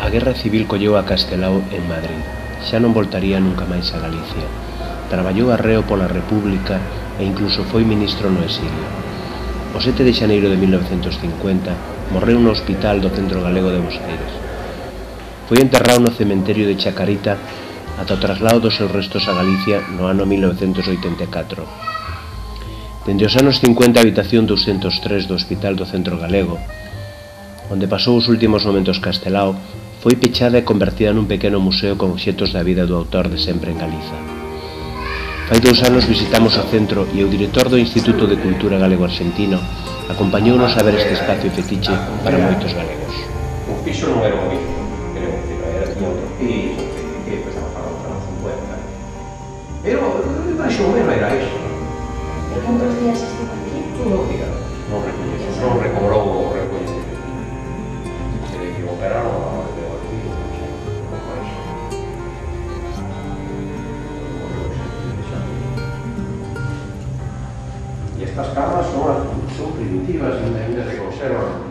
A Guerra Civil colleu a Castelao en Madrid. Xa non voltaría nunca máis a Galicia. Traballou arreo pola República e incluso foi ministro no exilio. O 7 de xaneiro de 1950 morreu no hospital do Centro Galego de Bos Aires. Foi enterrado no cementerio de Chacarita ata o traslado dos seus restos a Galicia no ano 1984. Dende os anos 50 a habitación 203 do Hospital do Centro Galego, onde pasou os últimos momentos Castelao, foi pechada e convertida nun pequeno museo con obxetos da vida do autor de Sempre en Galiza. Fai 2 anos visitamos o centro e o director do Instituto de Cultura Galego-Argentino acompañounos a ver este espacio fetiche para moitos galegos. O piso non era o mismo, era tiña outro piso, que estamos falando para 50. Pero máis ou menos era iso. E cantos días estivo aquí? Non diga, non recoñezo, non recobrou o recoñecemento. Se le que operaron a y estas camas son primitivas e ainda se conservan.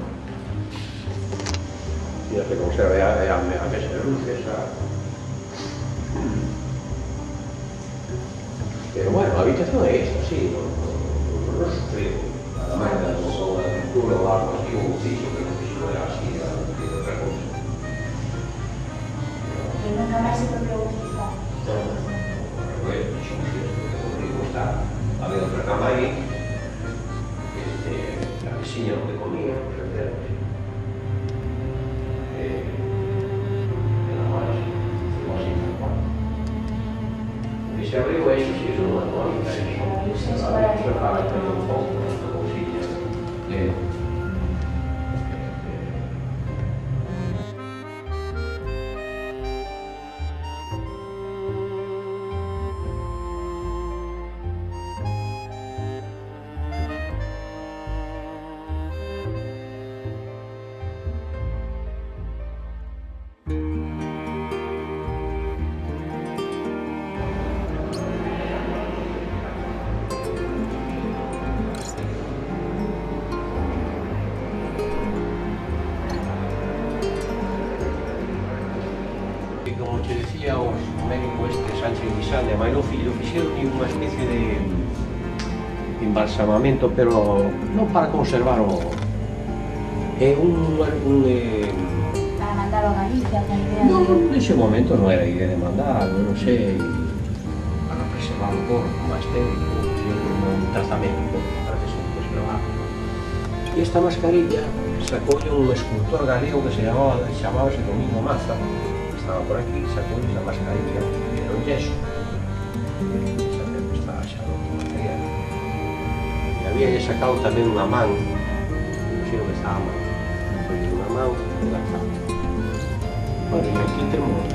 Ainda se conserva a mesa de luces. Pero bueno, a habitación é esta, sí, non sufriu. A máis da cultura ou algo así, un piso, pero un piso era así, era outra cosa. E nunca máis se volveu a utilizar? Bueno, xa non sei se podría estar. Había outra cama aí, a veciña onde comía, por exemplo. Era máis, como así, tal cual. E se abriu eso, si eso non é bonita, eso fala tamén un pouco esta cousiña. Como te decía, os médicos Sánchez Guisán e Mailo Fillo fixeron unha especie de embalsamamento, pero non para conservar o... É Para mandalo a Galicia, a idea de... Non, nese momento non era idea de mandar, non sei... Para preservar o corpo máis tempo, un trazamento para que se conservar. E esta mascarilla sacoulle un escultor galego que chamábase Domingo Maza, estaba por aquí, sacou esa mascarilla, era un yeso. Esa tempo está xa no material. E había sacado tamén unha man, non sei onde está a man, unha man e la capa. Bueno, e aquí temos